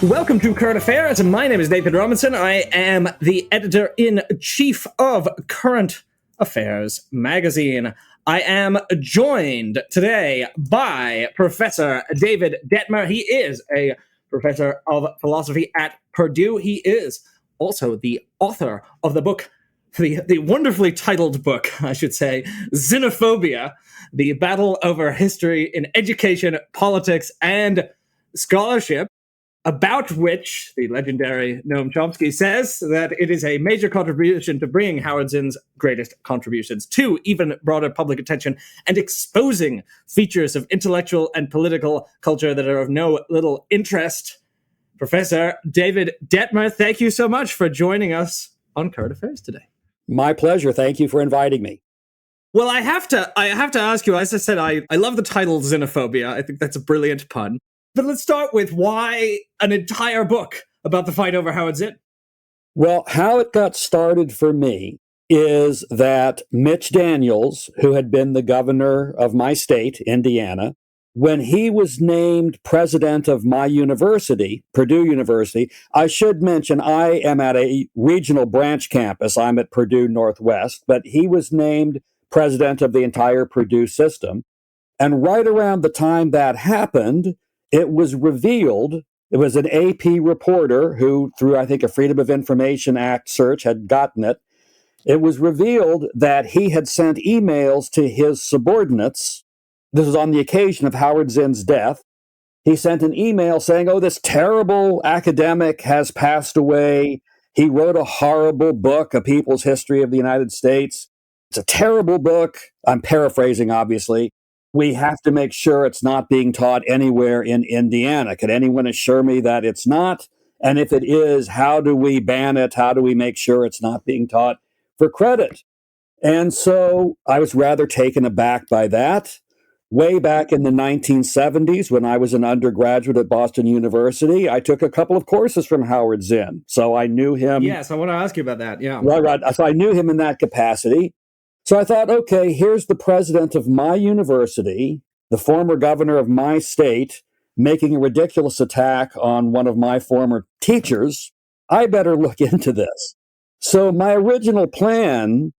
Welcome to Current Affairs. My name is Nathan Robinson. I am the editor-in-chief of Current Affairs magazine. I am joined today by Professor David Detmer. He is a professor of philosophy at Purdue. He is also the author of the book, the wonderfully titled book, I should say, Zinnophobia, the battle over history in education, politics, and scholarship, about which the legendary Noam Chomsky says that it is a major contribution to bringing Howard Zinn's greatest contributions to even broader public attention and exposing features of intellectual and political culture that are of no little interest. Professor David Detmer, thank you so much for joining us on Current Affairs today. My pleasure. Thank you for inviting me. Well, I have to ask you, as I said, I love the title Zinnophobia. I think that's a brilliant pun. But let's start with why an entire book about the fight over Howard Zinn? Well, how it got started for me is that Mitch Daniels, who had been the governor of my state, Indiana, when he was named president of my university, Purdue University, I should mention I am at a regional branch campus. I'm at Purdue Northwest, but he was named president of the entire Purdue system. And right around the time that happened, it was revealed, it was an AP reporter who, through, I think, a Freedom of Information Act search, had gotten it. It was revealed that he had sent emails to his subordinates. This was on the occasion of Howard Zinn's death. He sent an email saying, oh, this terrible academic has passed away. He wrote a horrible book, A People's History of the United States. It's a terrible book. I'm paraphrasing, obviously. We have to make sure it's not being taught anywhere in Indiana. Could anyone assure me that it's not? And if it is, how do we ban it? How do we make sure it's not being taught for credit? And so I was rather taken aback by that. Way back in the 1970s, when I was an undergraduate at Boston University, I took a couple of courses from Howard Zinn. So I knew him. Yes, I want to ask you about that. Yeah. Right. So I knew him in that capacity. So I thought, okay, here's the president of my university, the former governor of my state, making a ridiculous attack on one of my former teachers. I better look into this. So my original plan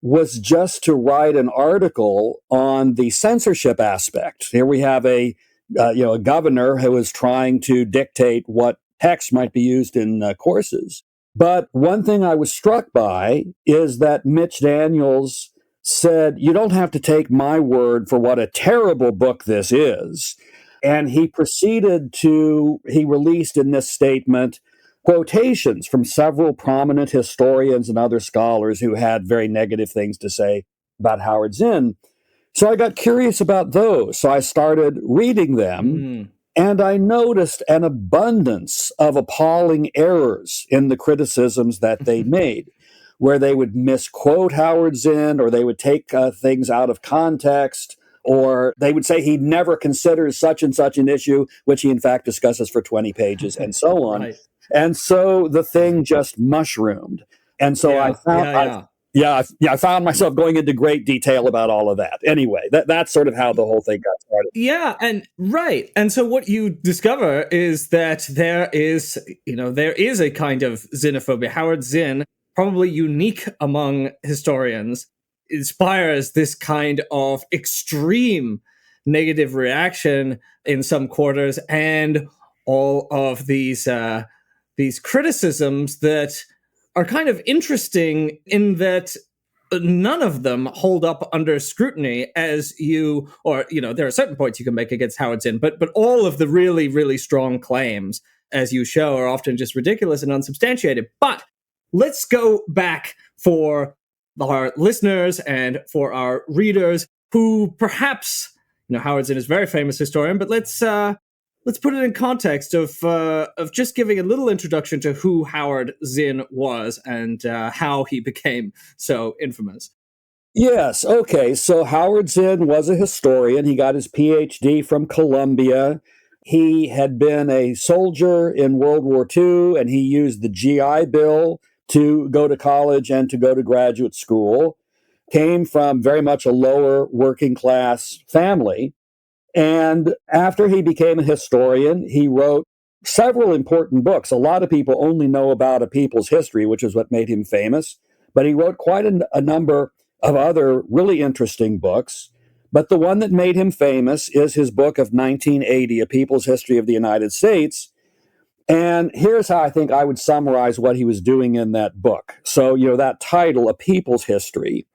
was just to write an article on the censorship aspect. Here we have a governor who is trying to dictate what text might be used in courses. But one thing I was struck by is that Mitch Daniels said, you don't have to take my word for what a terrible book this is. And he released in this statement quotations from several prominent historians and other scholars who had very negative things to say about Howard Zinn. So I got curious about those. So I started reading them, and I noticed an abundance of appalling errors in the criticisms that they made, where they would misquote Howard Zinn, or they would take things out of context, or they would say he never considers such and such an issue, which he in fact discusses for 20 pages, and so on. Right. And so the thing just mushroomed. And so I found myself going into great detail about all of that. Anyway, that's sort of how the whole thing got started. Yeah, and right. And so what you discover is that there is a kind of xenophobia. Howard Zinn, probably unique among historians, inspires this kind of extreme negative reaction in some quarters, and all of these criticisms that are kind of interesting in that none of them hold up under scrutiny there are certain points you can make against Howard Zinn, but all of the really, really strong claims, as you show, are often just ridiculous and unsubstantiated. But let's go back for our listeners and for our readers who perhaps, Howard Zinn is a very famous historian, but let's put it in context of just giving a little introduction to who Howard Zinn was and how he became so infamous. Yes. Okay. So Howard Zinn was a historian. He got his PhD from Columbia. He had been a soldier in World War II, and he used the GI Bill to go to college and to go to graduate school. Came from very much a lower working class family. And after he became a historian, he wrote several important books. A lot of people only know about A People's History, which is what made him famous, but he wrote quite a number of other really interesting books. But the one that made him famous is his book of 1980, A People's History of the United States. And here's how I think I would summarize what he was doing in that book. So, that title, A People's History,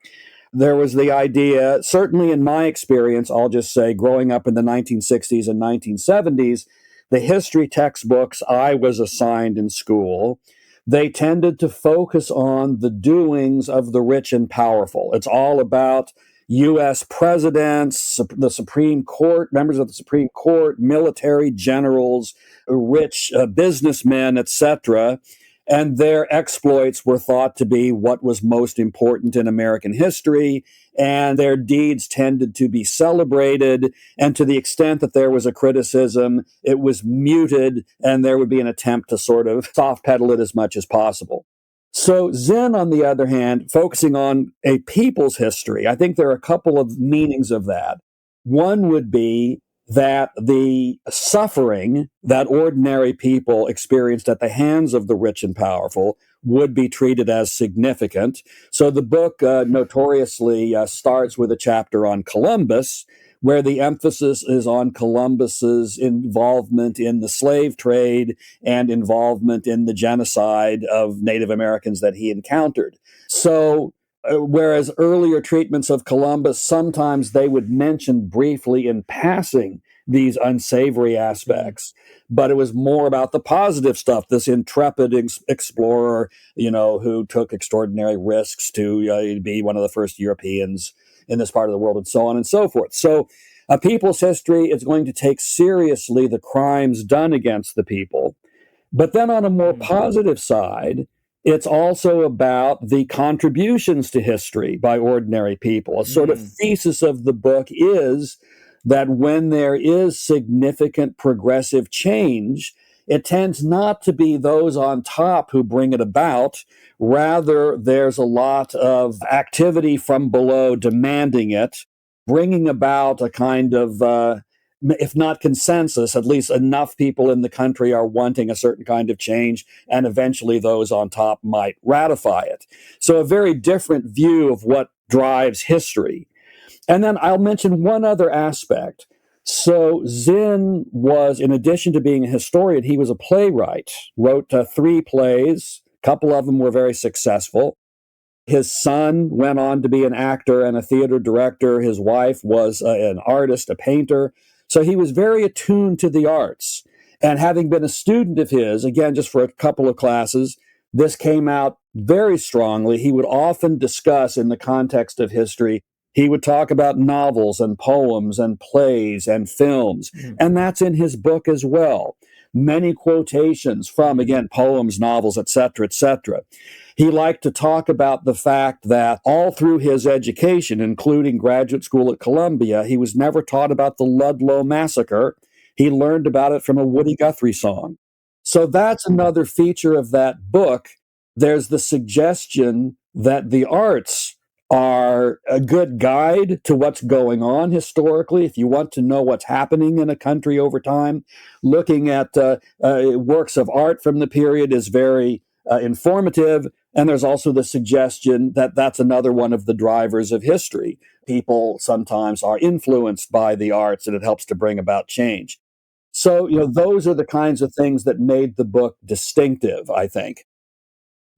there was the idea, certainly in my experience, I'll just say, growing up in the 1960s and 1970s, the history textbooks I was assigned in school, they tended to focus on the doings of the rich and powerful. It's all about U.S. presidents, the Supreme Court, members of the Supreme Court, military generals, rich businessmen, etc. And their exploits were thought to be what was most important in American history, and their deeds tended to be celebrated. And to the extent that there was a criticism, it was muted, and there would be an attempt to sort of soft pedal it as much as possible. So Zinn, on the other hand, focusing on a people's history, I think there are a couple of meanings of that. One would be that the suffering that ordinary people experienced at the hands of the rich and powerful would be treated as significant. So the book notoriously starts with a chapter on Columbus, where the emphasis is on Columbus's involvement in the slave trade and involvement in the genocide of Native Americans that he encountered. So whereas earlier treatments of Columbus, sometimes they would mention briefly in passing these unsavory aspects, but it was more about the positive stuff, this intrepid explorer, who took extraordinary risks to be one of the first Europeans in this part of the world, and so on and so forth. So A People's History is going to take seriously the crimes done against the people. But then on a more positive side, it's also about the contributions to history by ordinary people. A sort of thesis of the book is that when there is significant progressive change, it tends not to be those on top who bring it about. Rather, there's a lot of activity from below demanding it, bringing about a kind of, if not consensus, at least enough people in the country are wanting a certain kind of change, and eventually those on top might ratify it. So a very different view of what drives history. And then I'll mention one other aspect. So Zinn was, in addition to being a historian, he was a playwright, wrote 3 plays. A couple of them were very successful. His son went on to be an actor and a theater director. His wife was an artist, a painter. So he was very attuned to the arts. And having been a student of his, again, just for a couple of classes, this came out very strongly. He would often discuss, in the context of history, he would talk about novels and poems and plays and films. And that's in his book as well. Many quotations from, again, poems, novels, etc., etc. He liked to talk about the fact that all through his education, including graduate school at Columbia, he was never taught about the Ludlow Massacre. He learned about it from a Woody Guthrie song. So that's another feature of that book. There's the suggestion that the arts are a good guide to what's going on historically. If you want to know what's happening in a country over time, looking at works of art from the period is very informative. And there's also the suggestion that that's another one of the drivers of history. People sometimes are influenced by the arts, and it helps to bring about change. So, those are the kinds of things that made the book distinctive, I think.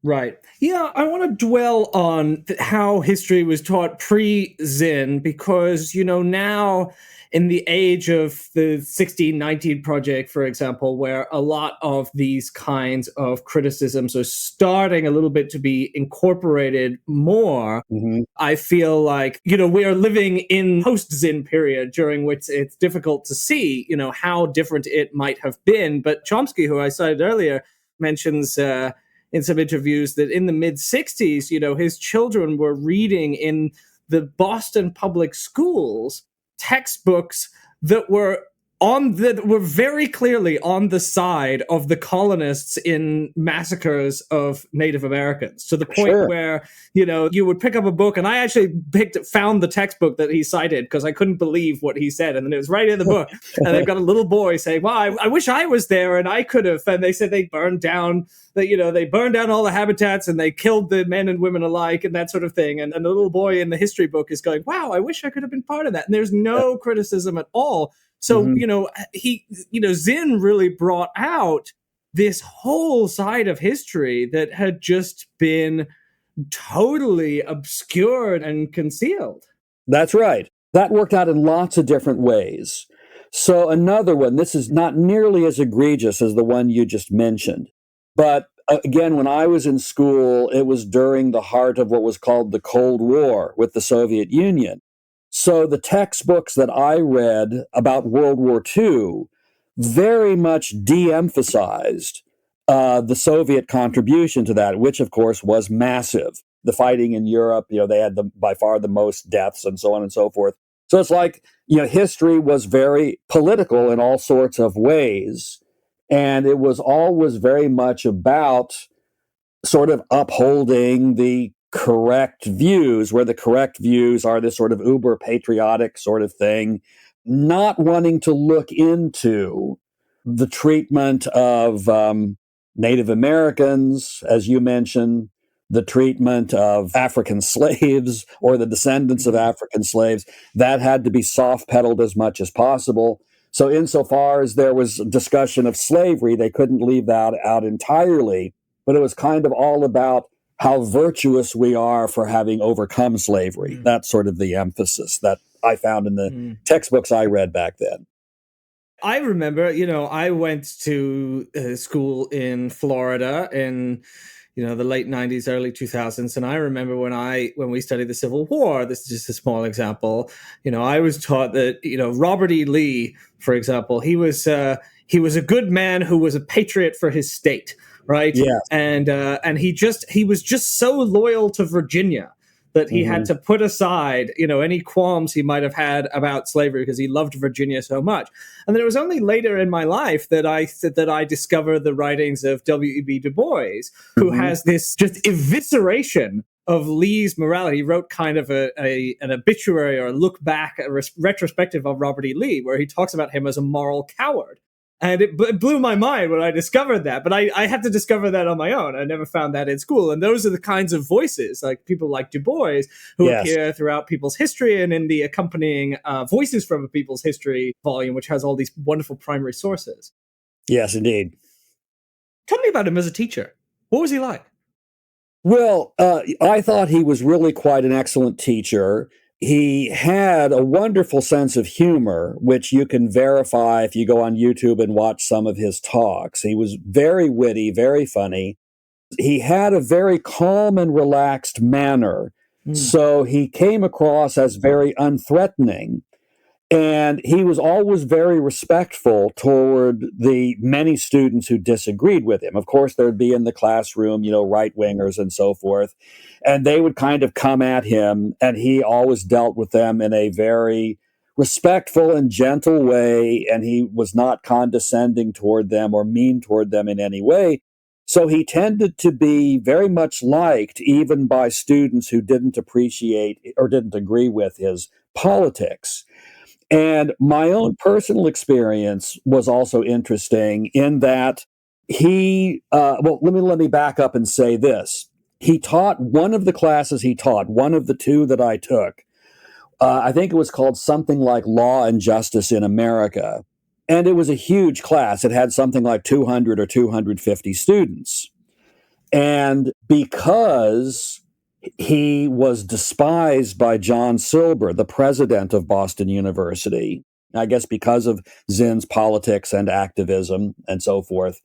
Right. Yeah, I want to dwell on how history was taught pre-Zinn, because, now in the age of the 1619 Project, for example, where a lot of these kinds of criticisms are starting a little bit to be incorporated more, I feel like, we are living in post-Zinn period, during which it's difficult to see, how different it might have been. But Chomsky, who I cited earlier, mentions in some interviews that in the mid-60s, his children were reading in the Boston public schools textbooks that were were very clearly on the side of the colonists in massacres of Native Americans, to the point where, you would pick up a book, and I actually found the textbook that he cited because I couldn't believe what he said, and then it was right in the book, and they've got a little boy saying, well, I wish I was there and I could have, and they said they burned down all the habitats and they killed the men and women alike and that sort of thing, and the little boy in the history book is going, wow, I wish I could have been part of that, and there's no criticism at all. So, Zinn really brought out this whole side of history that had just been totally obscured and concealed. That's right. That worked out in lots of different ways. So another one, this is not nearly as egregious as the one you just mentioned. But again, when I was in school, it was during the heart of what was called the Cold War with the Soviet Union. So the textbooks that I read about World War II very much de-emphasized the Soviet contribution to that, which of course was massive. The fighting in Europe, they had by far the most deaths and so on and so forth. So it's like, history was very political in all sorts of ways. And it was always very much about sort of upholding the correct views, where the correct views are this sort of uber patriotic sort of thing, not wanting to look into the treatment of Native Americans, as you mentioned, the treatment of African slaves or the descendants of African slaves. That had to be soft pedaled as much as possible. So insofar as there was discussion of slavery, they couldn't leave that out entirely, but it was kind of all about how virtuous we are for having overcome slavery. That's sort of the emphasis that I found in the textbooks I read back then. I remember, I went to school in Florida in, the late 90s, early 2000s. And I remember when we studied the Civil War, this is just a small example, I was taught that, Robert E. Lee, for example, he was a good man who was a patriot for his state. Right. Yeah. And he was just so loyal to Virginia that he had to put aside, any qualms he might have had about slavery because he loved Virginia so much. And then it was only later in my life that I discovered the writings of W.E.B. Du Bois, who has this just evisceration of Lee's morality. He wrote kind of an obituary or a look back, a retrospective of Robert E. Lee, where he talks about him as a moral coward. And it blew my mind when I discovered that. But I had to discover that on my own. I never found that in school. And those are the kinds of voices, like people like Du Bois, who appear throughout People's History and in the accompanying Voices from a People's History volume, which has all these wonderful primary sources. Yes, indeed. Tell me about him as a teacher. What was he like? Well, I thought he was really quite an excellent teacher. He had a wonderful sense of humor, which you can verify if you go on YouTube and watch some of his talks. He was very witty, very funny. He had a very calm and relaxed manner. So he came across as very unthreatening. And he was always very respectful toward the many students who disagreed with him. Of course, there'd be in the classroom, right-wingers and so forth. And they would kind of come at him, and he always dealt with them in a very respectful and gentle way, and he was not condescending toward them or mean toward them in any way. So he tended to be very much liked even by students who didn't appreciate or didn't agree with his politics. And my own personal experience was also interesting in that let me back up and say this. He taught one of the classes one of the two that I took. I think it was called something like Law and Justice in America. And it was a huge class. It had something like 200 or 250 students. And because he was despised by John Silber, the president of Boston University, I guess because of Zinn's politics and activism and so forth.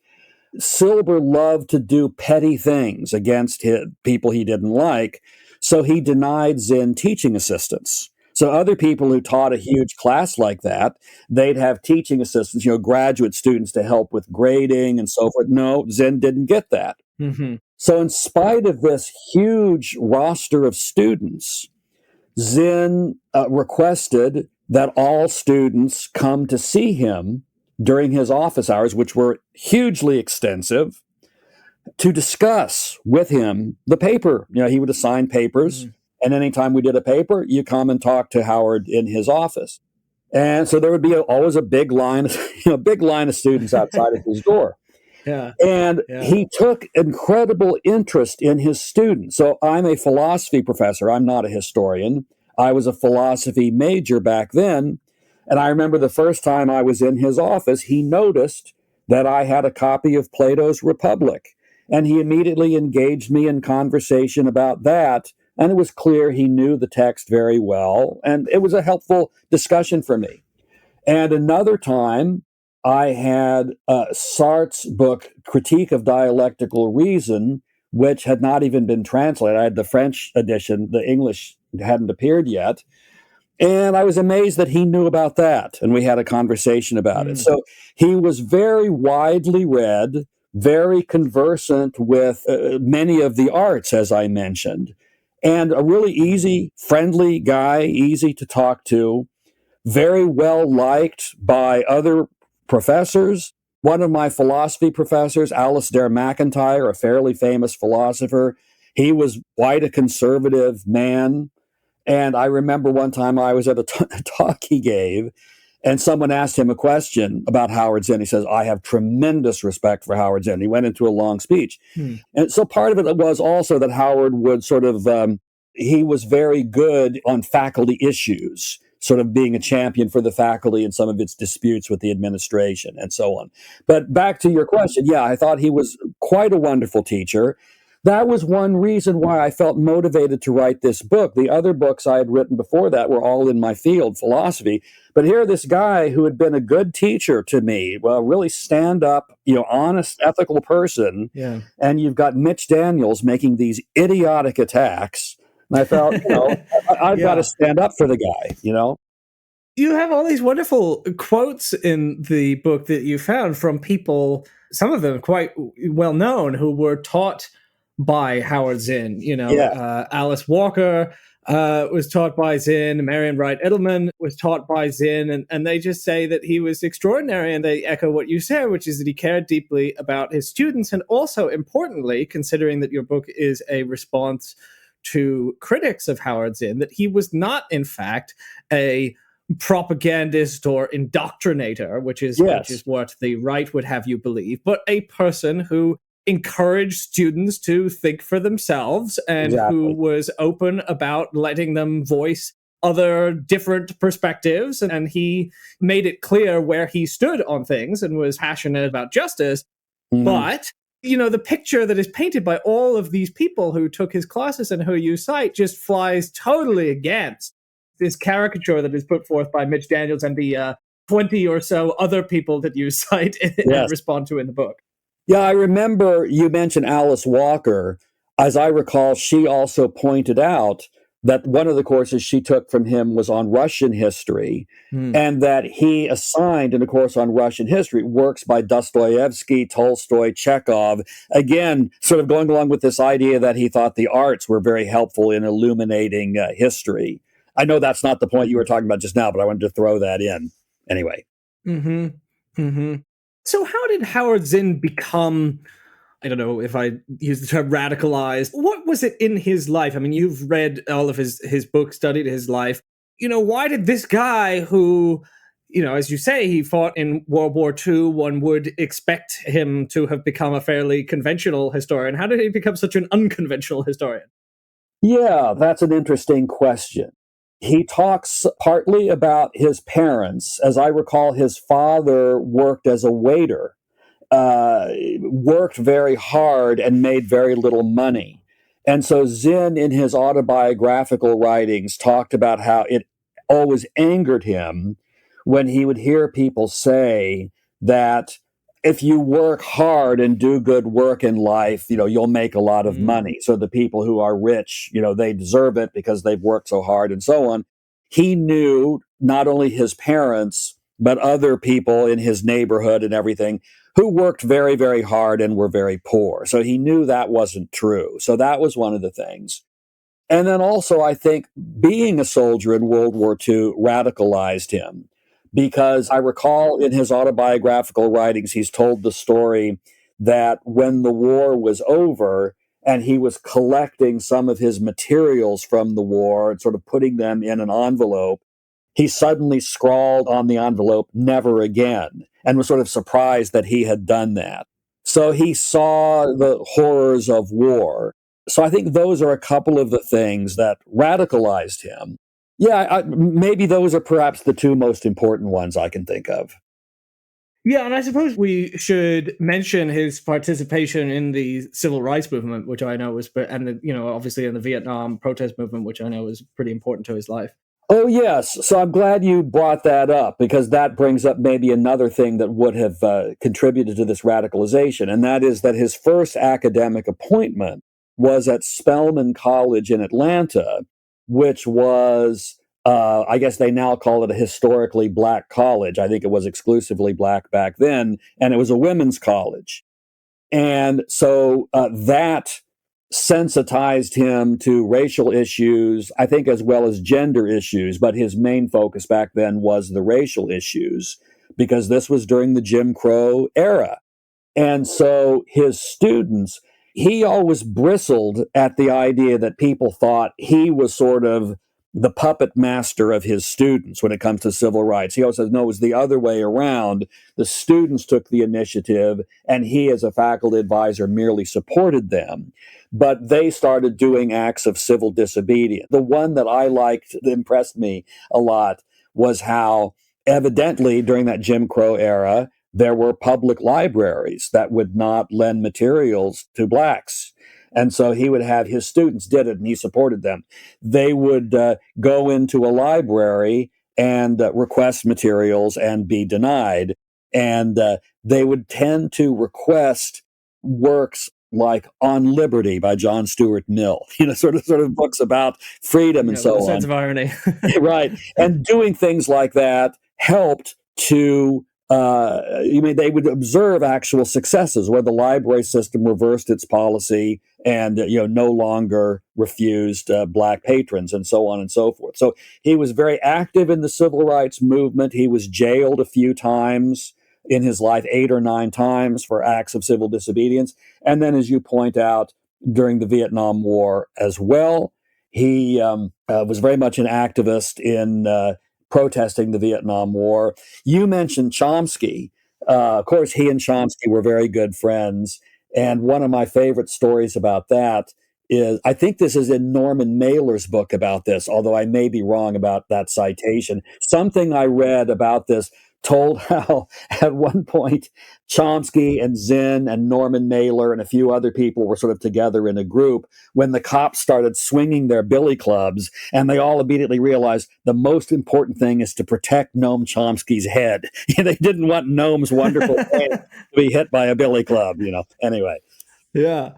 Silber loved to do petty things against people he didn't like, so he denied Zinn teaching assistants. So other people who taught a huge class like that, they'd have teaching assistants, graduate students to help with grading and so forth. No, Zinn didn't get that. So in spite of this huge roster of students, Zinn requested that all students come to see him during his office hours, which were hugely extensive, to discuss with him the paper. He would assign papers, and anytime we did a paper, you come and talk to Howard in his office. And so there would be always a big line, big line of students outside of his door. Yeah. And he took incredible interest in his students. So I'm a philosophy professor. I'm not a historian. I was a philosophy major back then. And I remember the first time I was in his office, he noticed that I had a copy of Plato's Republic. And he immediately engaged me in conversation about that. And it was clear he knew the text very well. And it was a helpful discussion for me. And another time, I had Sartre's book, Critique of Dialectical Reason, which had not even been translated. I had the French edition, the English hadn't appeared yet. And I was amazed that he knew about that. And we had a conversation about it. So he was very widely read, very conversant with many of the arts, as I mentioned, and a really easy, friendly guy, easy to talk to, very well liked by other professors. One of my philosophy professors, Alasdair MacIntyre, a fairly famous philosopher, he was quite a conservative man. And I remember one time I was at a talk he gave, and someone asked him a question about Howard Zinn. He says, I have tremendous respect for Howard Zinn. He went into a long speech. And so part of it was also that Howard would sort of, he was very good on faculty issues, sort of being a champion for the faculty in some of its disputes with the administration and so on. But back to your question, I thought he was quite a wonderful teacher. That was one reason why I felt motivated to write this book. The other books I had written before that were all in my field, philosophy. But here, this guy who had been a good teacher to me, well, really stand up, honest, ethical person. Yeah. And you've got Mitch Daniels making these idiotic attacks. And I felt, I've got to stand up for the guy, You have all these wonderful quotes in the book that you found from people, some of them quite well known, who were taught by Howard Zinn. Alice Walker was taught by Zinn, Marion Wright Edelman was taught by Zinn, and they just say that he was extraordinary, and they echo what you said, which is that he cared deeply about his students, and also, importantly, considering that your book is a response to critics of Howard Zinn, that he was not, in fact, a propagandist or indoctrinator, which is what the right would have you believe, but a person who encouraged students to think for themselves and who was open about letting them voice other different perspectives. And he made it clear where he stood on things and was passionate about justice. But, the picture that is painted by all of these people who took his classes and who you cite just flies totally against this caricature that is put forth by Mitch Daniels and the 20 or so other people that you cite and respond to in the book. Yeah, I remember you mentioned Alice Walker. As I recall, she also pointed out that one of the courses she took from him was on Russian history, and that he assigned in a course on Russian history works by Dostoevsky, Tolstoy, Chekhov, again, sort of going along with this idea that he thought the arts were very helpful in illuminating history. I know that's not the point you were talking about just now, but I wanted to throw that in anyway. So how did Howard Zinn become, I don't know if I use the term radicalized, what was it in his life? I mean, you've read all of his books, studied his life. Why did this guy who, as you say, he fought in World War II, one would expect him to have become a fairly conventional historian. How did he become such an unconventional historian? Yeah, that's an interesting question. He talks partly about his parents. As I recall, his father worked as a waiter, worked very hard and made very little money. And so Zinn, in his autobiographical writings, talked about how it always angered him when he would hear people say that if you work hard and do good work in life, you'll make a lot of money. So the people who are rich, they deserve it because they've worked so hard and so on. He knew not only his parents, but other people in his neighborhood and everything who worked very, very hard and were very poor. So he knew that wasn't true. So that was one of the things. And then also, I think being a soldier in World War II radicalized him because I recall in his autobiographical writings, he's told the story that when the war was over and he was collecting some of his materials from the war and sort of putting them in an envelope, he suddenly scrawled on the envelope, "never again," and was sort of surprised that he had done that. So he saw the horrors of war. So I think those are a couple of the things that radicalized him. Yeah, maybe those are perhaps the two most important ones I can think of. Yeah, and I suppose we should mention his participation in the civil rights movement, which I know was, and obviously in the Vietnam protest movement, which I know was pretty important to his life. Oh, yes. So I'm glad you brought that up because that brings up maybe another thing that would have contributed to this radicalization, and that is that his first academic appointment was at Spelman College in Atlanta, which was, I guess they now call it a historically black college. I think it was exclusively black back then, and it was a women's college. And so that sensitized him to racial issues, I think, as well as gender issues. But his main focus back then was the racial issues because this was during the Jim Crow era. And so his students, he always bristled at the idea that people thought he was sort of the puppet master of his students when it comes to civil rights. He always says, no, it was the other way around. The students took the initiative, and he, as a faculty advisor, merely supported them. But they started doing acts of civil disobedience. The one that I liked, that impressed me a lot, was how evidently during that Jim Crow era, there were public libraries that would not lend materials to blacks. And so he would have his students did it and he supported them. They would go into a library and request materials and be denied. And they would tend to request works like On Liberty by John Stuart Mill, sort of books about freedom and so on. Sense of irony. Right. And doing things like that helped to they would observe actual successes where the library system reversed its policy and no longer refused black patrons and so on and so forth. So he was very active in the civil rights movement. He was jailed a few times in his life, 8 or 9 times for acts of civil disobedience. And then, as you point out, during the Vietnam War as well, he was very much an activist in protesting the Vietnam War. You mentioned Chomsky. Of course, he and Chomsky were very good friends. And one of my favorite stories about that is, I think this is in Norman Mailer's book about this, although I may be wrong about that citation. Something I read about this told how at one point Chomsky and Zinn and Norman Mailer and a few other people were sort of together in a group when the cops started swinging their billy clubs, and they all immediately realized the most important thing is to protect Noam Chomsky's head. They didn't want Noam's wonderful head to be hit by a billy club, Anyway. Yeah.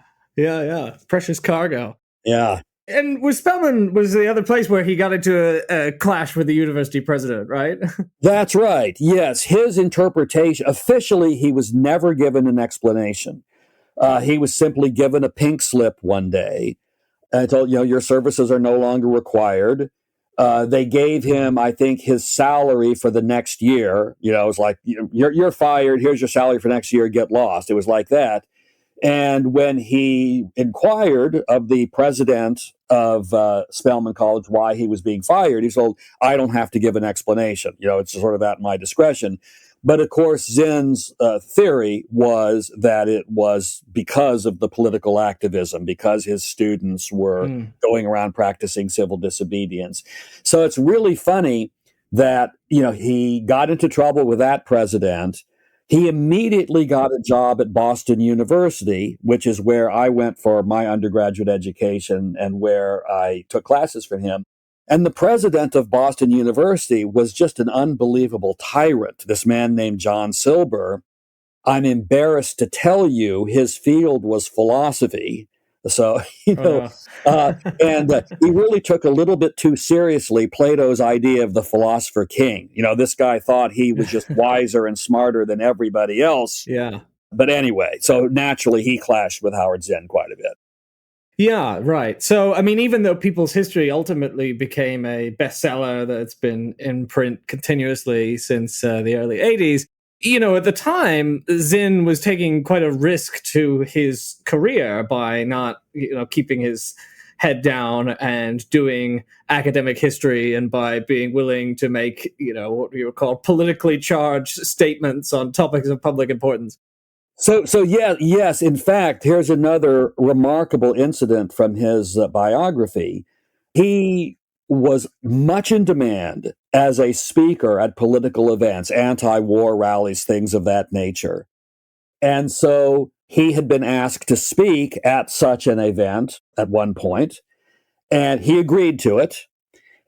Precious cargo. Yeah. And Spelman was the other place where he got into a clash with the university president, right? That's right. Yes. His interpretation, officially, he was never given an explanation. He was simply given a pink slip one day and told, your services are no longer required. They gave him, I think, his salary for the next year. It was like, you're fired. Here's your salary for next year. Get lost. It was like that. And when he inquired of the president of Spelman College why he was being fired, he told, I don't have to give an explanation. It's sort of at my discretion. But of course, Zinn's theory was that it was because of the political activism, because his students were going around practicing civil disobedience. So it's really funny that, he got into trouble with that president. He immediately got a job at Boston University, which is where I went for my undergraduate education and where I took classes from him. And the president of Boston University was just an unbelievable tyrant, this man named John Silber. I'm embarrassed to tell you his field was philosophy. So, and he really took a little bit too seriously Plato's idea of the philosopher king. This guy thought he was just wiser and smarter than everybody else. Yeah. But anyway, so naturally he clashed with Howard Zinn quite a bit. Yeah, right. So, I mean, even though People's History ultimately became a bestseller that's been in print continuously since the early 80s, at the time, Zinn was taking quite a risk to his career by not, keeping his head down and doing academic history, and by being willing to make, what you would call politically charged statements on topics of public importance. So yeah, yes. In fact, here's another remarkable incident from his biography. He was much in demand as a speaker at political events, anti-war rallies, things of that nature. And so he had been asked to speak at such an event at one point, and he agreed to it.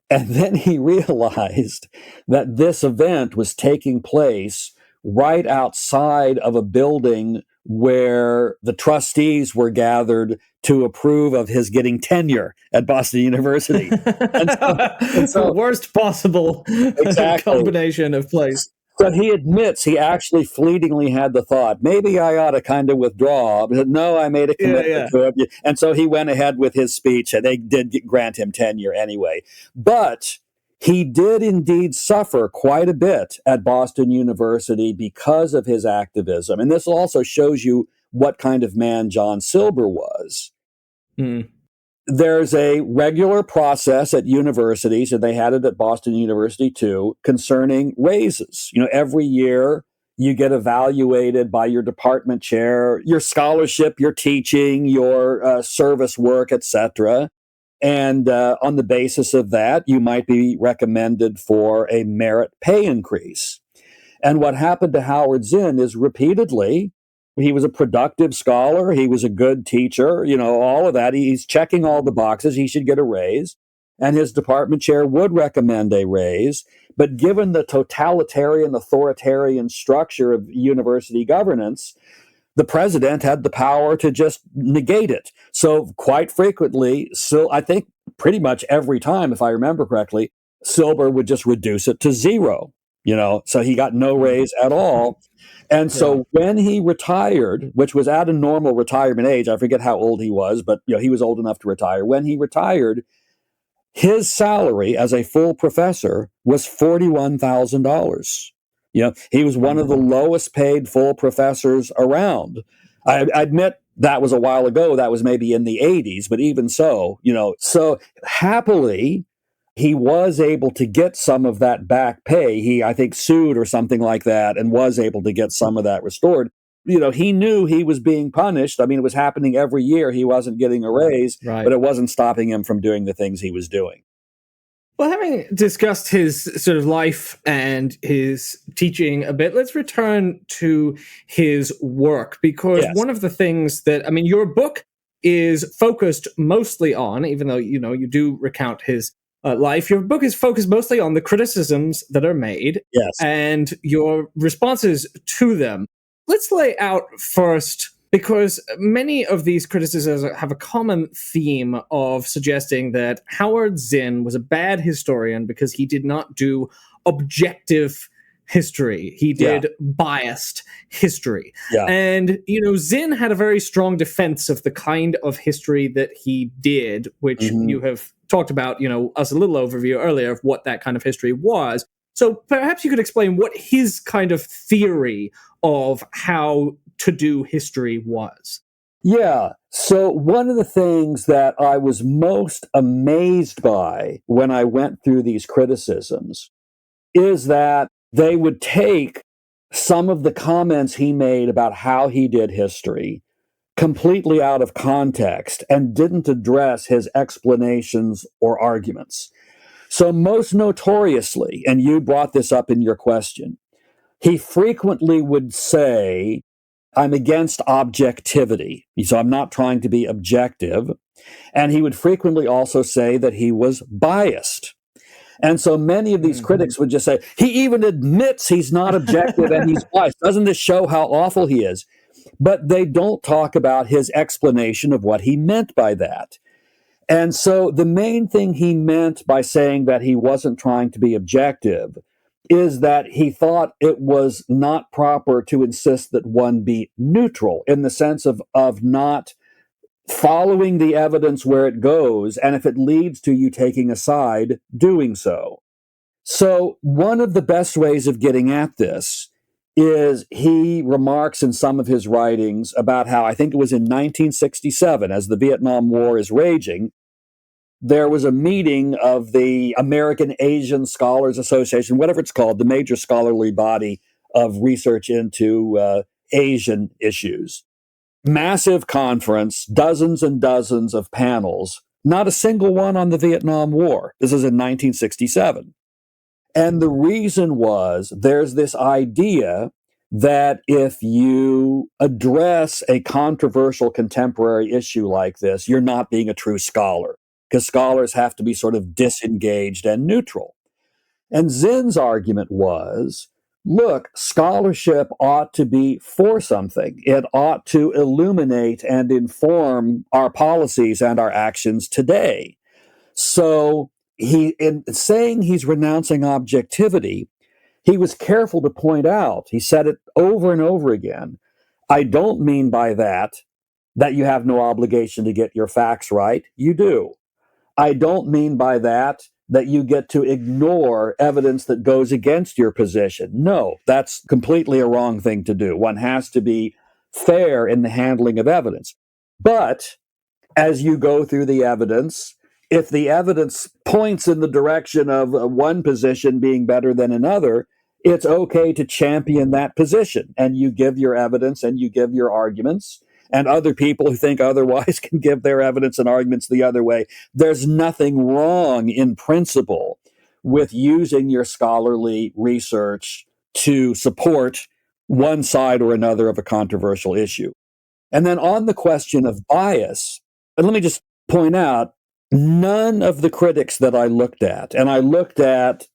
And then he realized that this event was taking place right outside of a building where the trustees were gathered to approve of his getting tenure at Boston University. The worst possible exactly. combination of place. So he admits he actually fleetingly had the thought, maybe I ought to kind of withdraw. But no, I made a commitment to it. And so he went ahead with his speech, and they did grant him tenure anyway. But he did indeed suffer quite a bit at Boston University because of his activism. And this also shows you what kind of man John Silber was. Mm. There's a regular process at universities, and they had it at Boston University too, concerning raises. Every year you get evaluated by your department chair, your scholarship, your teaching, your service work, etc. And on the basis of that, you might be recommended for a merit pay increase. And what happened to Howard Zinn is repeatedly, he was a productive scholar. He was a good teacher, all of that. He's checking all the boxes. He should get a raise. And his department chair would recommend a raise. But given the totalitarian, authoritarian structure of university governance, the president had the power to just negate it. So quite frequently, I think pretty much every time, if I remember correctly, Silber would just reduce it to zero. So he got no raise at all. And so when he retired, which was at a normal retirement age, I forget how old he was, but he was old enough to retire. When he retired, his salary as a full professor was $41,000. He was one of the lowest paid full professors around. I admit that was a while ago. That was maybe in the 80s, but even so, so happily, he was able to get some of that back pay. He, I think, sued or something like that and was able to get some of that restored. He knew he was being punished. I mean, it was happening every year. He wasn't getting a raise, but it wasn't stopping him from doing the things he was doing. Well, having discussed his sort of life and his teaching a bit, let's return to his work, because one of the things that, your book is focused mostly on, even though, you do recount his life, your book is focused mostly on the criticisms that are made and your responses to them. Let's lay out first, because many of these criticisms have a common theme of suggesting that Howard Zinn was a bad historian because he did not do objective history. He did biased history. And, Zinn had a very strong defense of the kind of history that he did, which you have talked about, as a little overview earlier of what that kind of history was. So perhaps you could explain what his kind of theory of how to do history was. Yeah. So one of the things that I was most amazed by when I went through these criticisms is that they would take some of the comments he made about how he did history completely out of context and didn't address his explanations or arguments. So most notoriously, and you brought this up in your question, he frequently would say, I'm against objectivity. So I'm not trying to be objective. And he would frequently also say that he was biased. And so many of these critics would just say, he even admits he's not objective and he's biased. Doesn't this show how awful he is? But they don't talk about his explanation of what he meant by that. And so the main thing he meant by saying that he wasn't trying to be objective is that he thought it was not proper to insist that one be neutral in the sense of not following the evidence where it goes, and if it leads to you taking a side, doing so. So one of the best ways of getting at this is he remarks in some of his writings about how, I think it was in 1967, as the Vietnam War is raging, there was a meeting of the American Asian Scholars Association, whatever it's called, the major scholarly body of research into Asian issues. Massive conference, dozens and dozens of panels, not a single one on the Vietnam War. This is in 1967. And the reason was there's this idea that if you address a controversial contemporary issue like this, you're not being a true scholar, because scholars have to be sort of disengaged and neutral. And Zinn's argument was, look, scholarship ought to be for something. It ought to illuminate and inform our policies and our actions today. So he, in saying he's renouncing objectivity, he was careful to point out, he said it over and over again, I don't mean by that you have no obligation to get your facts right. You do. I don't mean by that you get to ignore evidence that goes against your position. No, that's completely a wrong thing to do. One has to be fair in the handling of evidence. But as you go through the evidence, if the evidence points in the direction of one position being better than another, it's okay to champion that position. And you give your evidence and you give your arguments, and other people who think otherwise can give their evidence and arguments the other way. There's nothing wrong in principle with using your scholarly research to support one side or another of a controversial issue. And then on the question of bias, and let me just point out, none of the critics that I looked at, and I looked at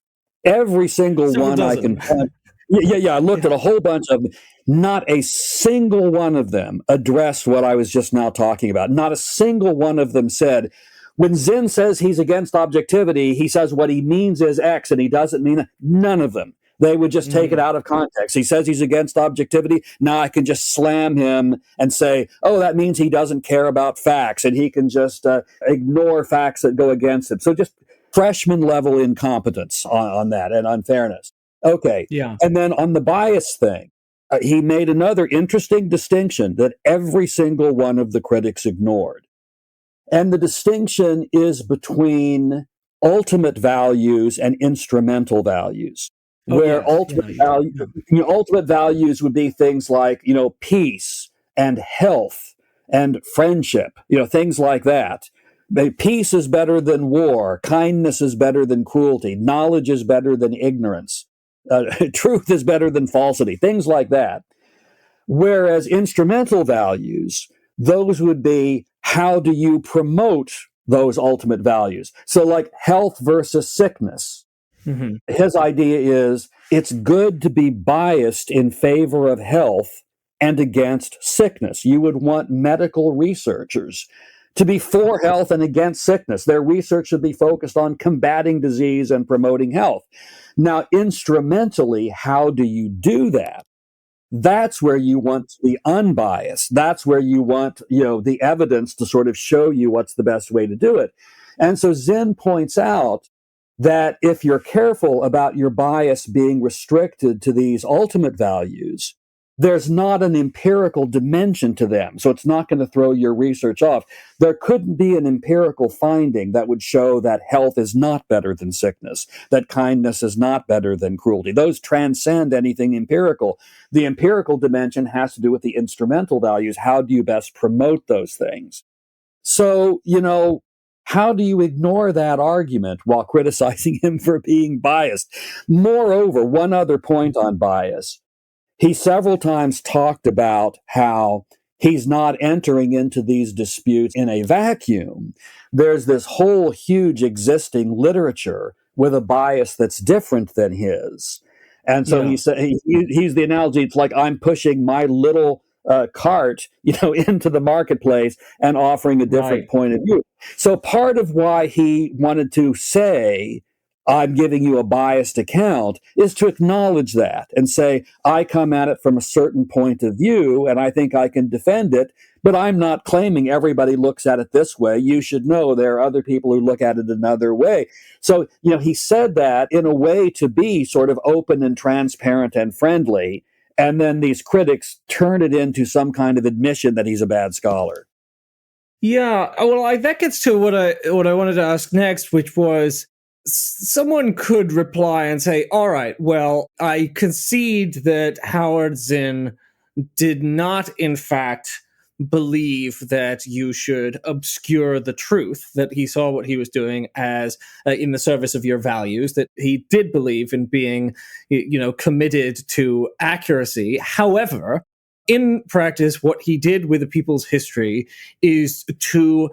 every single one I can find. I looked at a whole bunch of them. Not a single one of them addressed what I was just now talking about. Not a single one of them said, when Zinn says he's against objectivity, he says what he means is X, and he doesn't mean it. None of them. They would just take it out of context. He says he's against objectivity. Now I can just slam him and say, oh, that means he doesn't care about facts, and he can just ignore facts that go against him. So just freshman level incompetence on that and unfairness. Okay. Yeah. And then on the bias thing, he made another interesting distinction that every single one of the critics ignored. And the distinction is between ultimate values and instrumental values. Ultimate values would be things like, peace and health and friendship, things like that. Peace is better than war. Kindness is better than cruelty. Knowledge is better than ignorance. Truth is better than falsity. Things like that. Whereas instrumental values, those would be, how do you promote those ultimate values? So like health versus sickness. Mm-hmm. His idea is it's good to be biased in favor of health and against sickness. You would want medical researchers to be for health and against sickness. Their research should be focused on combating disease and promoting health. Now, instrumentally, how do you do that? That's where you want to be unbiased. That's where you want, the evidence to sort of show you what's the best way to do it. And so Zinn points out that if you're careful about your bias being restricted to these ultimate values, there's not an empirical dimension to them. So it's not going to throw your research off. There couldn't be an empirical finding that would show that health is not better than sickness, that kindness is not better than cruelty. Those transcend anything empirical. The empirical dimension has to do with the instrumental values. How do you best promote those things? So, how do you ignore that argument while criticizing him for being biased? Moreover, one other point on bias. He several times talked about how he's not entering into these disputes in a vacuum. There's this whole huge existing literature with a bias that's different than his. And so he said, he's the analogy, it's like I'm pushing my little cart, into the marketplace and offering a different point of view. So part of why he wanted to say, I'm giving you a biased account, is to acknowledge that and say, I come at it from a certain point of view and I think I can defend it, but I'm not claiming everybody looks at it this way. You should know there are other people who look at it another way. So, he said that in a way to be sort of open and transparent and friendly. And then these critics turn it into some kind of admission that he's a bad scholar. Yeah, well, that gets to what I wanted to ask next, which was someone could reply and say, all right, well, I concede that Howard Zinn did not, in fact, believe that you should obscure the truth, that he saw what he was doing as in the service of your values, that he did believe in being, committed to accuracy. However, in practice, what he did with the people's history is to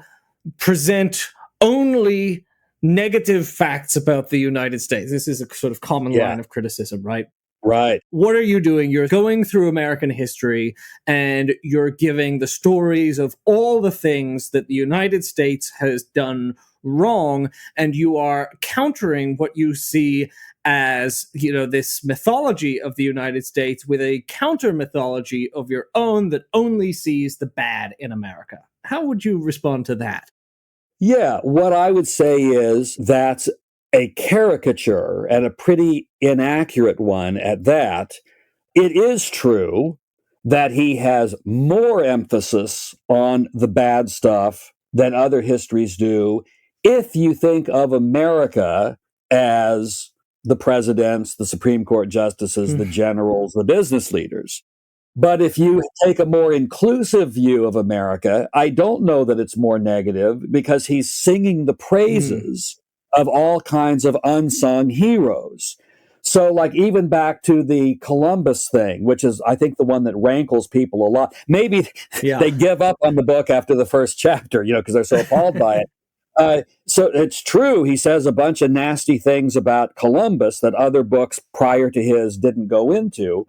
present only negative facts about the United States. This is a sort of common line of criticism, right? Right. What are you doing? You're going through American history and you're giving the stories of all the things that the United States has done wrong, and you are countering what you see as, this mythology of the United States with a counter mythology of your own that only sees the bad in America. How would you respond to that? Yeah, what I would say is that's a caricature, and a pretty inaccurate one at that. It is true that he has more emphasis on the bad stuff than other histories do if you think of America as the presidents, the Supreme Court justices, the generals, the business leaders. But if you take a more inclusive view of America, I don't know that it's more negative, because he's singing the praises of all kinds of unsung heroes. So, like, even back to the Columbus thing, which is, I think, the one that rankles people a lot. Maybe they give up on the book after the first chapter, because they're so appalled by it. So it's true. He says a bunch of nasty things about Columbus that other books prior to his didn't go into.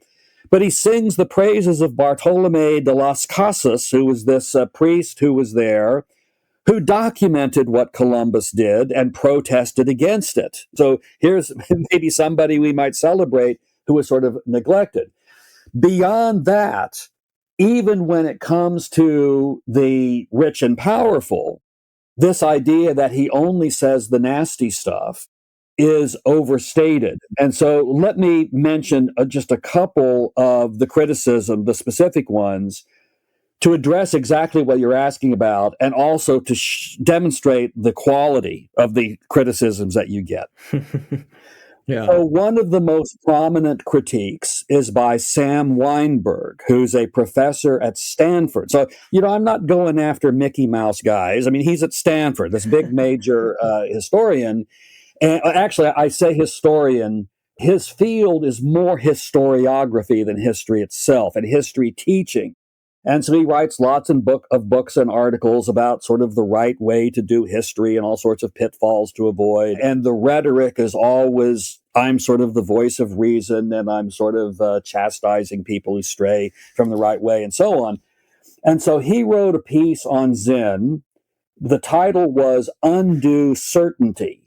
But he sings the praises of Bartolome de las Casas, who was this priest who was there, who documented what Columbus did and protested against it. So here's maybe somebody we might celebrate who was sort of neglected. Beyond that, even when it comes to the rich and powerful, this idea that he only says the nasty stuff is overstated. And so let me mention just a couple of the criticism, the specific ones, to address exactly what you're asking about, and also to demonstrate the quality of the criticisms that you get. So one of the most prominent critiques is by Sam Weinberg, who's a professor at Stanford. So, I'm not going after Mickey Mouse guys. I mean, he's at Stanford, this big major historian. And actually, I say historian. His field is more historiography than history itself, and history teaching. And so he writes lots of books and articles about sort of the right way to do history and all sorts of pitfalls to avoid. And the rhetoric is always, I'm sort of the voice of reason, and I'm sort of chastising people who stray from the right way, and so on. And so he wrote a piece on Zinn. The title was Undue Certainty.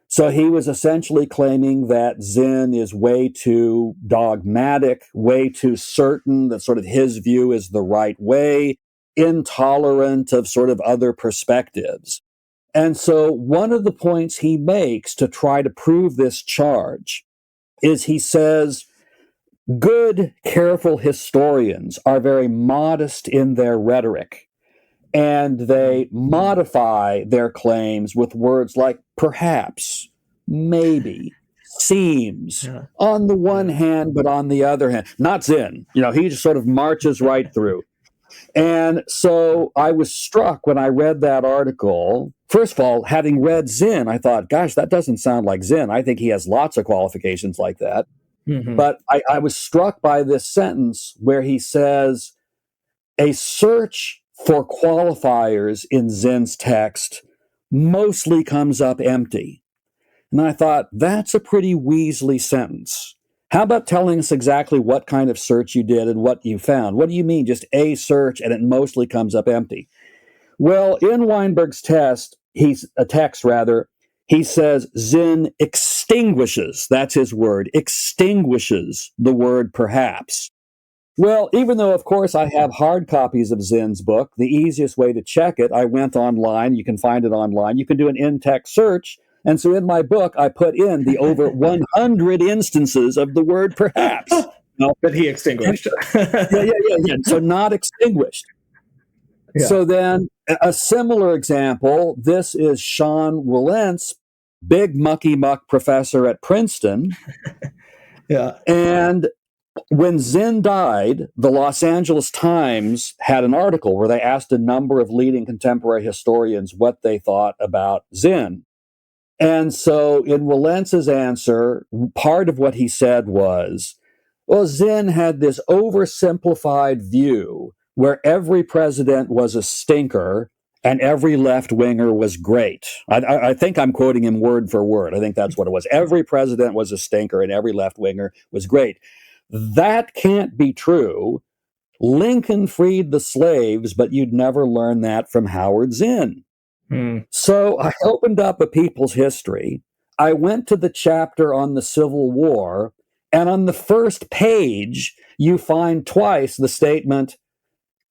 So he was essentially claiming that Zinn is way too dogmatic, way too certain that sort of his view is the right way, intolerant of sort of other perspectives. And so one of the points he makes to try to prove this charge is he says, good, careful historians are very modest in their rhetoric, and they modify their claims with words like perhaps, maybe, seems, on the one hand, but on the other hand. Not Zinn. He just sort of marches right through. And so I was struck when I read that article. First of all, having read Zinn, I thought, gosh, that doesn't sound like Zinn. I think he has lots of qualifications like that. But I was struck by this sentence where he says, a search for qualifiers in Zinn's text mostly comes up empty. And I thought, that's a pretty Weasley sentence. How about telling us exactly what kind of search you did and what you found? What do you mean, just a search and it mostly comes up empty? Well, in Weinberg's text, he he says Zinn extinguishes, that's his word, extinguishes the word perhaps. Well, even though, of course, I have hard copies of Zinn's book, the easiest way to check it, I went online. You can find it online. You can do an in-text search. And so in my book, I put in the over 100 instances of the word perhaps. That he extinguished. Yeah. So not extinguished. Yeah. So then a similar example, this is Sean Willentz, big mucky muck professor at Princeton. Yeah. And when Zinn died, the Los Angeles Times had an article where they asked a number of leading contemporary historians what they thought about Zinn. And so in Willentz's answer, part of what he said was, well, Zinn had this oversimplified view where every president was a stinker and every left-winger was great. I think I'm quoting him word for word. I think that's what it was. Every president was a stinker and every left-winger was great. That can't be true. Lincoln freed the slaves, but you'd never learn that from Howard Zinn. So I opened up a People's History. I went to the chapter on the Civil War, and on the first page, you find twice the statement,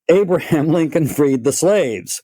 Abraham Lincoln freed the slaves.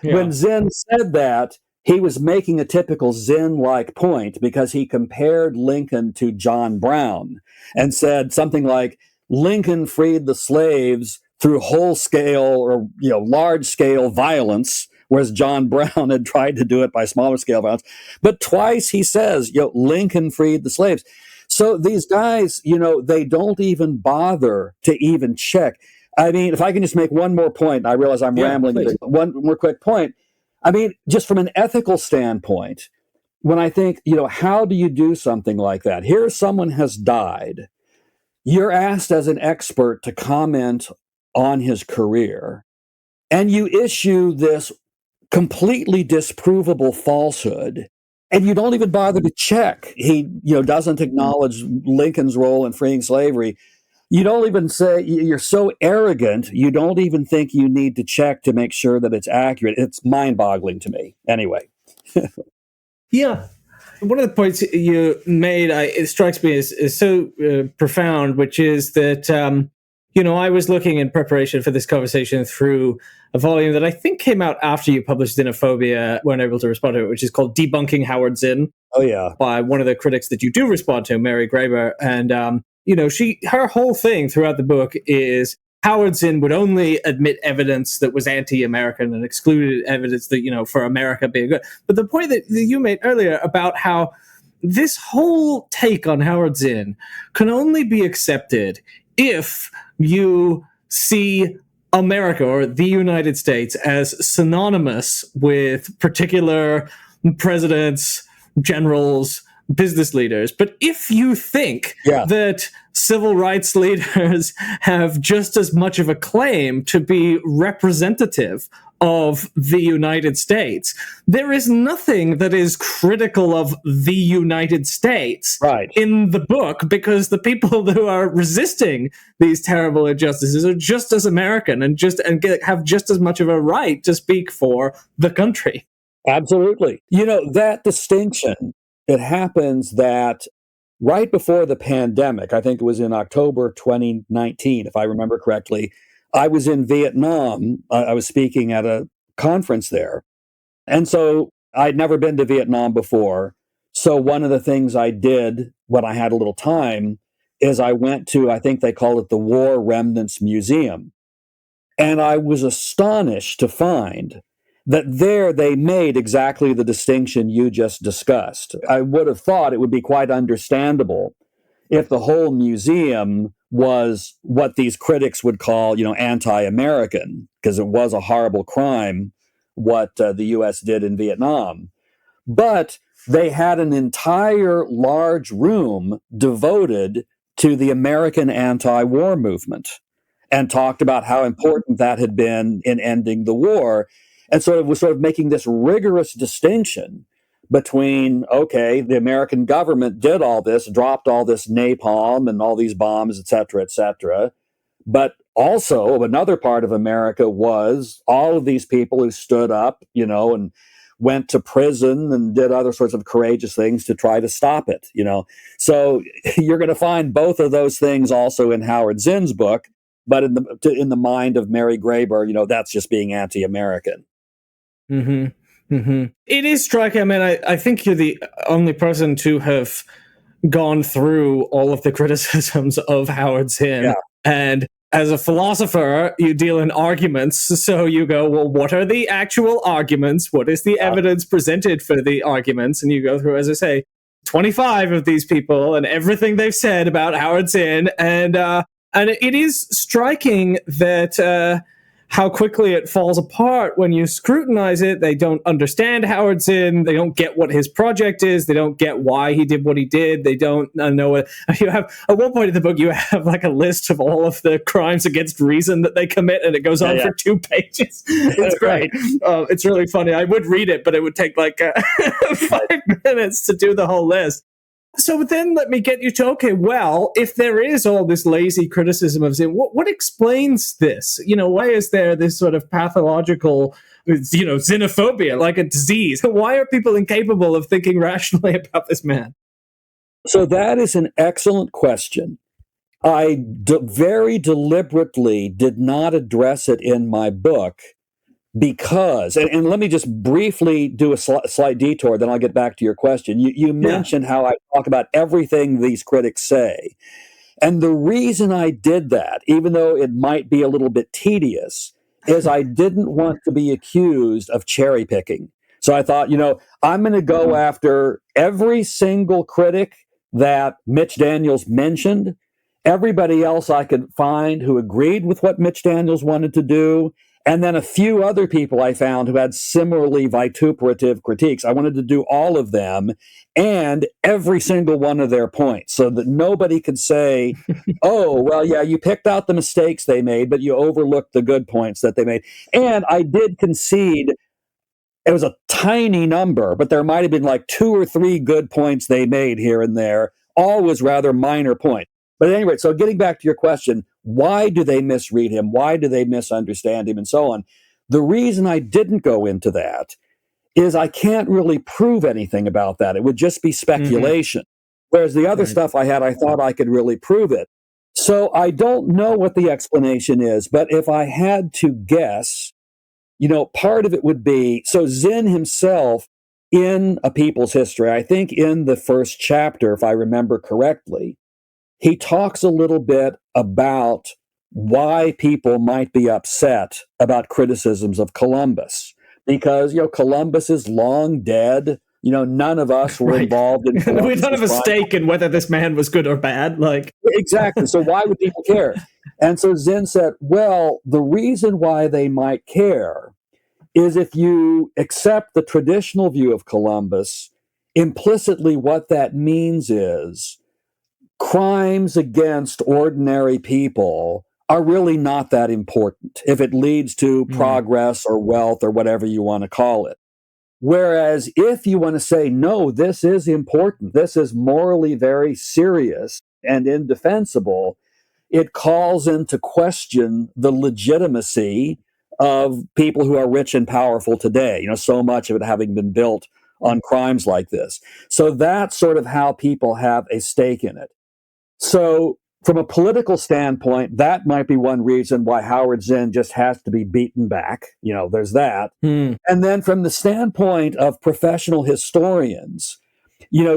When Zinn said that, he was making a typical Zinn-like point because he compared Lincoln to John Brown and said something like, Lincoln freed the slaves through whole-scale or large-scale violence, whereas John Brown had tried to do it by smaller-scale violence. But twice he says, Lincoln freed the slaves. So these guys, they don't even bother to even check. I mean, if I can just make one more point, I realize I'm rambling. Please. One more quick point. I mean, just from an ethical standpoint, when I think, how do you do something like that? Here, someone has died. You're asked as an expert to comment on his career, and you issue this completely disprovable falsehood, and you don't even bother to check. He, doesn't acknowledge Lincoln's role in freeing slavery. You don't even say, you're so arrogant, you don't even think you need to check to make sure that it's accurate. It's mind-boggling to me. Anyway. Yeah. One of the points you made, it strikes me as so profound, which is that, I was looking in preparation for this conversation through a volume that I think came out after you published Zinnophobia, weren't able to respond to it, which is called Debunking Howard Zinn. Oh, yeah. By one of the critics that you do respond to, Mary Graeber. And, her whole thing throughout the book is Howard Zinn would only admit evidence that was anti-American and excluded evidence that, for America being good. But the point that you made earlier about how this whole take on Howard Zinn can only be accepted if you see America or the United States as synonymous with particular presidents, generals, business leaders. But if you think that civil rights leaders have just as much of a claim to be representative of the United States, there is nothing that is critical of the United States in the book, because the people who are resisting these terrible injustices are just as American and have just as much of a right to speak for the country. Absolutely. That distinction, it happens that right before the pandemic, I think it was in October 2019, if I remember correctly, I was in Vietnam. I was speaking at a conference there. And so I'd never been to Vietnam before. So one of the things I did when I had a little time is I went to, I think they call it the War Remnants Museum. And I was astonished to find that there they made exactly the distinction you just discussed. I would have thought it would be quite understandable if the whole museum was what these critics would call, anti-American, because it was a horrible crime what the U.S. did in Vietnam. But they had an entire large room devoted to the American anti-war movement and talked about how important that had been in ending the war. And so it was sort of making this rigorous distinction between, the American government did all this, dropped all this napalm and all these bombs, et cetera, but also another part of America was all of these people who stood up, and went to prison and did other sorts of courageous things to try to stop it, So you're going to find both of those things also in Howard Zinn's book, but in the mind of Mary Graeber, that's just being anti-American. Mm-hmm. Mm-hmm. It is striking. I mean, I think you're the only person to have gone through all of the criticisms of Howard Zinn. Yeah. And as a philosopher, you deal in arguments. So you go, well, what are the actual arguments? What is the evidence presented for the arguments? And you go through, as I say, 25 of these people and everything they've said about Howard Zinn. And it is striking that how quickly it falls apart when you scrutinize it. They don't understand Howard Zinn. They don't get what his project is. They don't get why he did what he did. They don't know what you have. At one point in the book, you have like a list of all of the crimes against reason that they commit, and it goes on for 2 pages. It's great. It's really funny. I would read it, but it would take like 5 minutes to do the whole list. So then let me get you to, okay, well, if there is all this lazy criticism of Zinn, what explains this? Why is there this sort of pathological, xenophobia, like a disease? Why are people incapable of thinking rationally about this man? So that is an excellent question. I very deliberately did not address it in my book because, and let me just briefly do a slight detour, then I'll get back to your question. You mentioned how I talk about everything these critics say. And the reason I did that, even though it might be a little bit tedious, is I didn't want to be accused of cherry picking. So I thought, I'm going to go after every single critic that Mitch Daniels mentioned, everybody else I could find who agreed with what Mitch Daniels wanted to do, and then a few other people I found who had similarly vituperative critiques. I wanted to do all of them and every single one of their points so that nobody could say, oh, well, yeah, you picked out the mistakes they made, but you overlooked the good points that they made. And I did concede it was a tiny number, but there might have been like 2 or 3 good points they made here and there, always rather minor points. But anyway, so getting back to your question, why do they misread him? Why do they misunderstand him? And so on. The reason I didn't go into that is I can't really prove anything about that. It would just be speculation. Whereas the other stuff I thought I could really prove it. So I don't know what the explanation is, but if I had to guess, part of it would be, so Zinn himself in A People's History, I think in the first chapter, if I remember correctly, he talks a little bit about why people might be upset about criticisms of Columbus. Because, Columbus is long dead. None of us were involved in Columbus. We don't have a stake in whether this man was good or bad. Exactly. So why would people care? And so Zinn said, well, the reason why they might care is if you accept the traditional view of Columbus, implicitly what that means is crimes against ordinary people are really not that important if it leads to progress or wealth or whatever you want to call it. Whereas if you want to say, no, this is important, this is morally very serious and indefensible, it calls into question the legitimacy of people who are rich and powerful today, so much of it having been built on crimes like this. So that's sort of how people have a stake in it. So from a political standpoint, that might be one reason why Howard Zinn just has to be beaten back. There's that. And then from the standpoint of professional historians,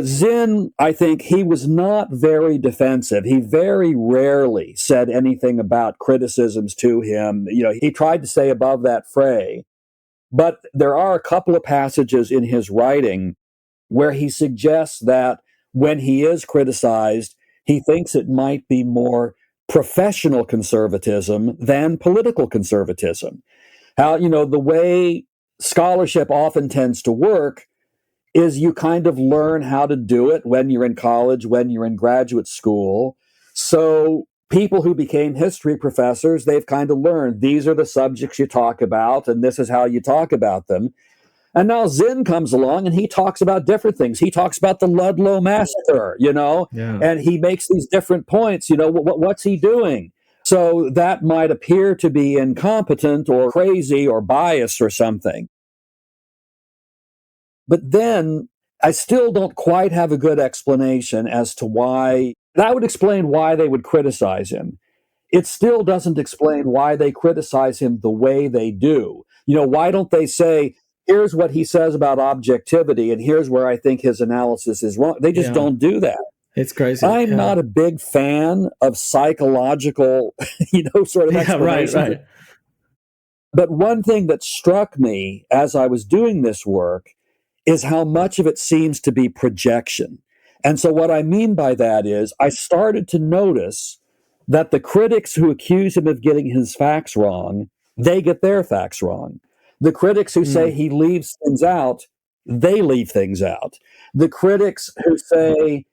Zinn, I think he was not very defensive. He very rarely said anything about criticisms to him. He tried to stay above that fray. But there are a couple of passages in his writing where he suggests that when he is criticized, he thinks it might be more professional conservatism than political conservatism. How, the way scholarship often tends to work is you kind of learn how to do it when you're in college, when you're in graduate school. So people who became history professors, they've kind of learned these are the subjects you talk about, and this is how you talk about them. And now Zinn comes along and he talks about different things. He talks about the Ludlow massacre, and he makes these different points. What's he doing? So that might appear to be incompetent or crazy or biased or something. But then I still don't quite have a good explanation as to why. That would explain why they would criticize him. It still doesn't explain why they criticize him the way they do. Why don't they say, here's what he says about objectivity, and here's where I think his analysis is wrong? They just don't do that. It's crazy. I'm not a big fan of psychological, sort of explanations. Right. But one thing that struck me as I was doing this work is how much of it seems to be projection. And so what I mean by that is I started to notice that the critics who accuse him of getting his facts wrong, they get their facts wrong. The critics who say he leaves things out, they leave things out. The critics who say,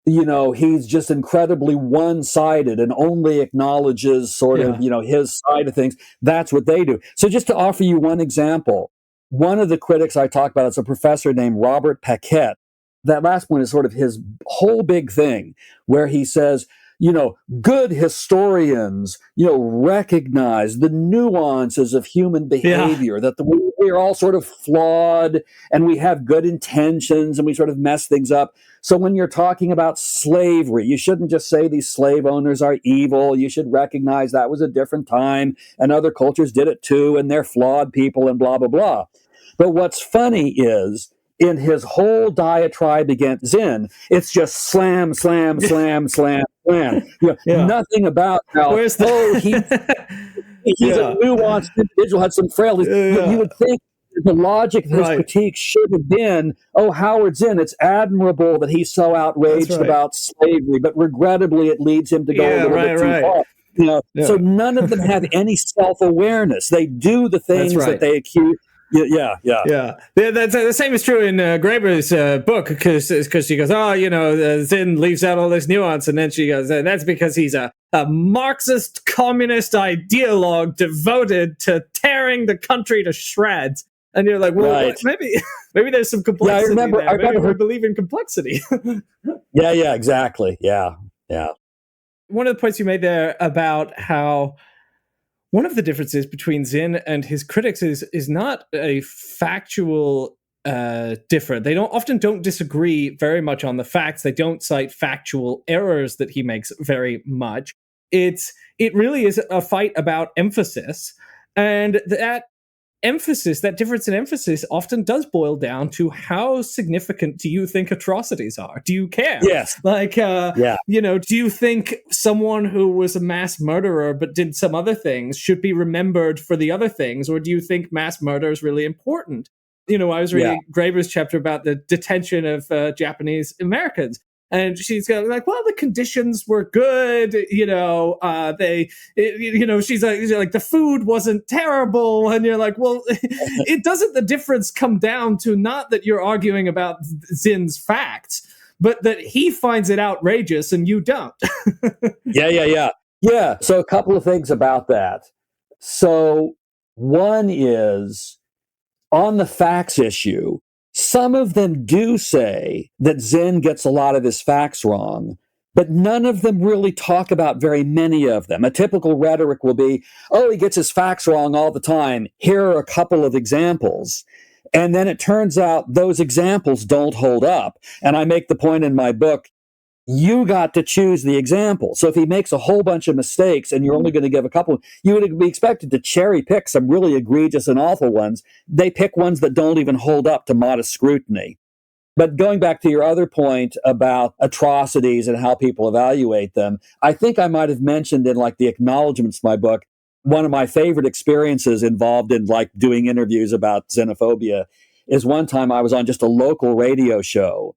he's just incredibly one-sided and only acknowledges sort of, his side of things, that's what they do. So just to offer you one example, one of the critics I talk about is a professor named Robert Paquette. That last one is sort of his whole big thing, where he says, good historians, recognize the nuances of human behavior, that we are all sort of flawed and we have good intentions and we sort of mess things up. So when you're talking about slavery, you shouldn't just say these slave owners are evil. You should recognize that was a different time and other cultures did it too, and they're flawed people and blah, blah, blah. But what's funny is, in his whole diatribe against Zinn, it's just slam, slam, slam, slam, slam. Nothing about how, he's a nuanced individual, had some frailties. You would think the logic of his critique should have been, Howard Zinn, it's admirable that he's so outraged about slavery, but regrettably it leads him to go a little bit too far. So none of them have any self-awareness. They do the things that they accuse. Yeah. That's the same is true in Graeber's book, because she goes, Zinn leaves out all this nuance, and then she goes, that's because he's a Marxist communist ideologue devoted to tearing the country to shreds. And you're like, well, maybe there's some complexity there. Maybe we believe in complexity. Yeah, exactly. Yeah. One of the points you made there about how one of the differences between Zinn and his critics is not a factual difference. They often don't disagree very much on the facts. They don't cite factual errors that he makes very much. It really is a fight about emphasis, and that difference in emphasis often does boil down to how significant do you think atrocities are? Do you care? Yes. Do you think someone who was a mass murderer but did some other things should be remembered for the other things? Or do you think mass murder is really important? I was reading Graeber's chapter about the detention of Japanese Americans. And she's like, well, the conditions were good, she's like, the food wasn't terrible. And you're like, well, doesn't the difference come down to not that you're arguing about Zinn's facts, but that he finds it outrageous and you don't? Yeah. So a couple of things about that. So one is, on the facts issue, some of them do say that Zinn gets a lot of his facts wrong, but none of them really talk about very many of them. A typical rhetoric will be, he gets his facts wrong all the time. Here are a couple of examples. And then it turns out those examples don't hold up. And I make the point in my book, you got to choose the example. So if he makes a whole bunch of mistakes and you're only going to give a couple, you would be expected to cherry pick some really egregious and awful ones. They pick ones that don't even hold up to modest scrutiny. But going back to your other point about atrocities and how people evaluate them, I think I might have mentioned in the acknowledgments of my book, one of my favorite experiences involved in doing interviews about xenophobia is one time I was on just a local radio show.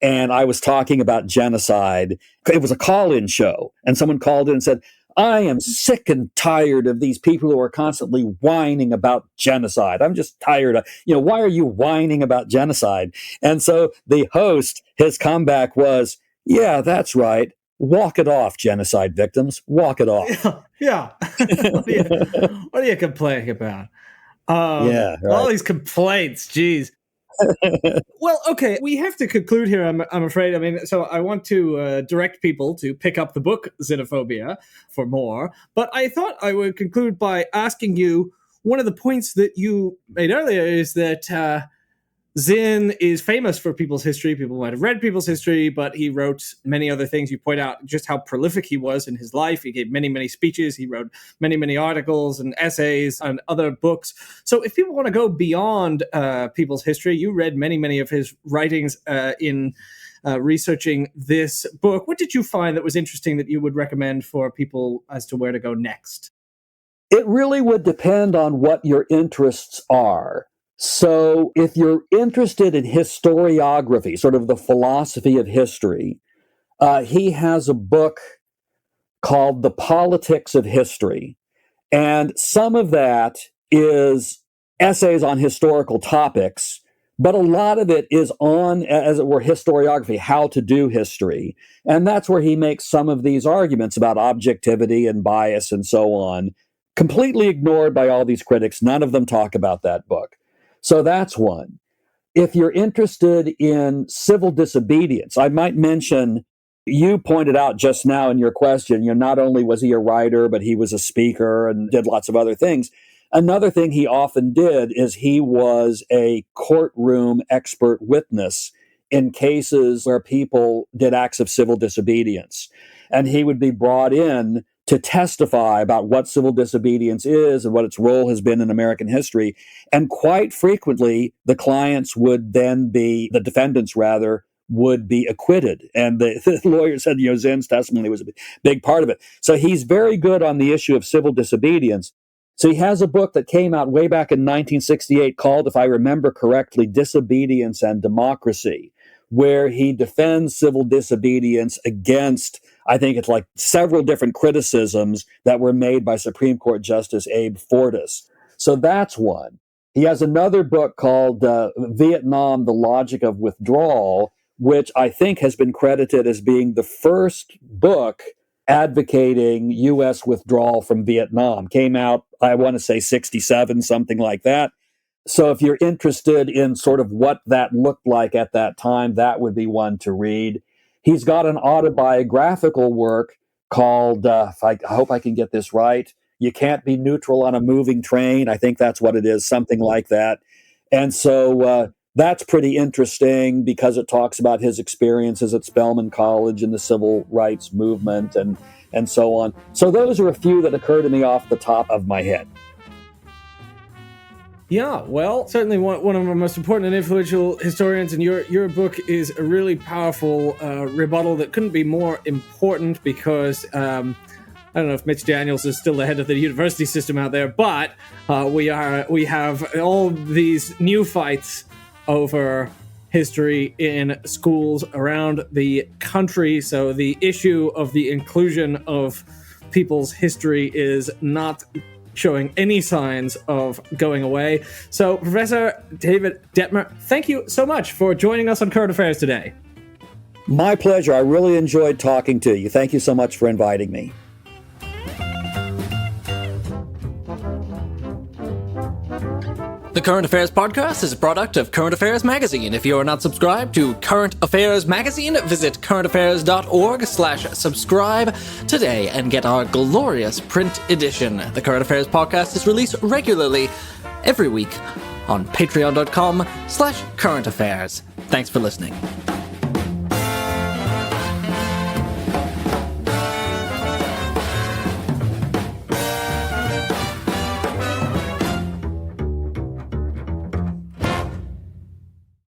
And I was talking about genocide. It was a call-in show. And someone called in and said, I am sick and tired of these people who are constantly whining about genocide. I'm just tired of, why are you whining about genocide? And so the host, his comeback was, yeah, that's right. Walk it off, genocide victims. Walk it off. Yeah. What are you complaining about? All these complaints, geez. Well, okay, we have to conclude here, I'm afraid. I mean, so I want to direct people to pick up the book Zinnophobia for more, but I thought I would conclude by asking you, one of the points that you made earlier is that Zinn is famous for People's History. People might have read People's History, but he wrote many other things. You point out just how prolific he was in his life. He gave many, many speeches. He wrote many, many articles and essays and other books. So if people want to go beyond People's History, you read many, many of his writings in researching this book. What did you find that was interesting that you would recommend for people as to where to go next? It really would depend on what your interests are. So if you're interested in historiography, sort of the philosophy of history, he has a book called The Politics of History. And some of that is essays on historical topics, but a lot of it is on, as it were, historiography, how to do history. And that's where he makes some of these arguments about objectivity and bias and so on, completely ignored by all these critics. None of them talk about that book. So that's one. If you're interested in civil disobedience, I might mention, you pointed out just now in your question, not only was he a writer, but he was a speaker and did lots of other things. Another thing he often did is he was a courtroom expert witness in cases where people did acts of civil disobedience. And he would be brought in to testify about what civil disobedience is and what its role has been in American history. And quite frequently, the defendants would be acquitted. And the lawyer said, Zinn's testimony was a big part of it. So he's very good on the issue of civil disobedience. So he has a book that came out way back in 1968 called, if I remember correctly, Disobedience and Democracy, where he defends civil disobedience against, I think it's like several different criticisms that were made by Supreme Court Justice Abe Fortas. So that's one. He has another book called Vietnam, The Logic of Withdrawal, which I think has been credited as being the first book advocating U.S. withdrawal from Vietnam. Came out, I want to say 67, something like that. So if you're interested in sort of what that looked like at that time, that would be one to read. He's got an autobiographical work called, I hope I can get this right, You Can't Be Neutral on a Moving Train. I think that's what it is, something like that. And so that's pretty interesting because it talks about his experiences at Spelman College and the civil rights movement and so on. So those are a few that occur to me off the top of my head. Yeah, well, certainly one of our most important and influential historians, and your book is a really powerful rebuttal that couldn't be more important because I don't know if Mitch Daniels is still the head of the university system out there, but we have all these new fights over history in schools around the country. So the issue of the inclusion of people's history is not showing any signs of going away. So, Professor David Detmer, thank you so much for joining us on Current Affairs today. My pleasure. I really enjoyed talking to you. Thank you so much for inviting me. The Current Affairs Podcast is a product of Current Affairs Magazine. If you are not subscribed to Current Affairs Magazine, visit currentaffairs.org/subscribe today and get our glorious print edition. The Current Affairs Podcast is released regularly every week on patreon.com/currentaffairs. Thanks for listening.